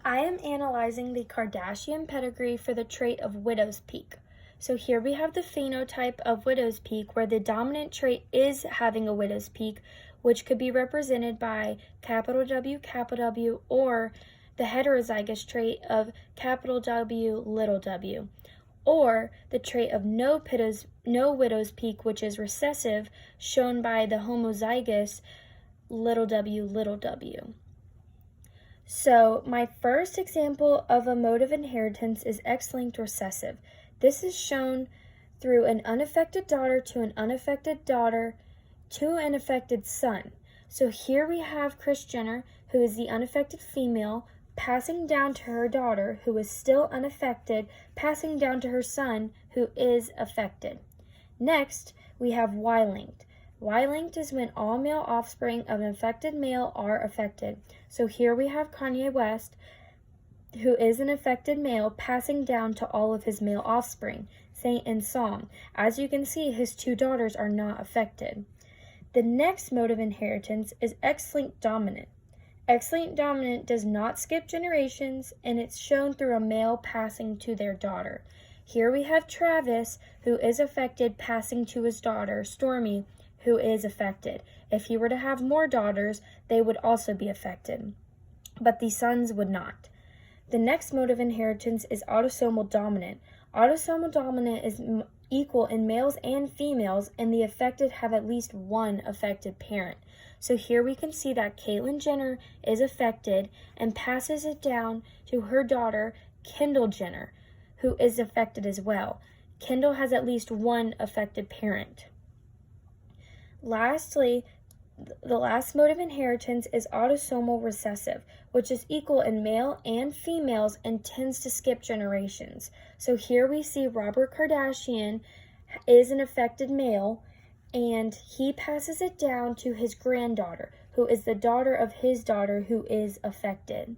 I am analyzing the Kardashian pedigree for the trait of widow's peak. So here we have the phenotype of widow's peak where the dominant trait is having a widow's peak, which could be represented by capital W, or the heterozygous trait of capital W, little w, or the trait of no widow's peak, which is recessive, shown by the homozygous little w. So my first example of a mode of inheritance is X-linked recessive. This is shown through an unaffected daughter to an unaffected daughter to an affected son. So here we have Kris Jenner, who is the unaffected female, passing down to her daughter, who is still unaffected, passing down to her son, who is affected. Next, we have Y-linked. Y-linked is when all male offspring of an affected male are affected. So here we have Kanye West, who is an affected male, passing down to all of his male offspring. Saint and Song. As you can see, his two daughters are not affected. The next mode of inheritance is X-linked dominant. X-linked dominant does not skip generations, and it's shown through a male passing to their daughter. Here we have Travis, who is affected, passing to his daughter, Stormy, who is affected. If he were to have more daughters, they would also be affected, but the sons would not. The next mode of inheritance is autosomal dominant. Autosomal dominant is equal in males and females, and the affected have at least one affected parent. So here we can see that Caitlyn Jenner is affected and passes it down to her daughter, Kendall Jenner, who is affected as well. Kendall has at least one affected parent. Lastly, the last mode of inheritance is autosomal recessive, which is equal in male and females and tends to skip generations. So here we see Robert Kardashian is an affected male, and he passes it down to his granddaughter, who is the daughter of his daughter, who is affected.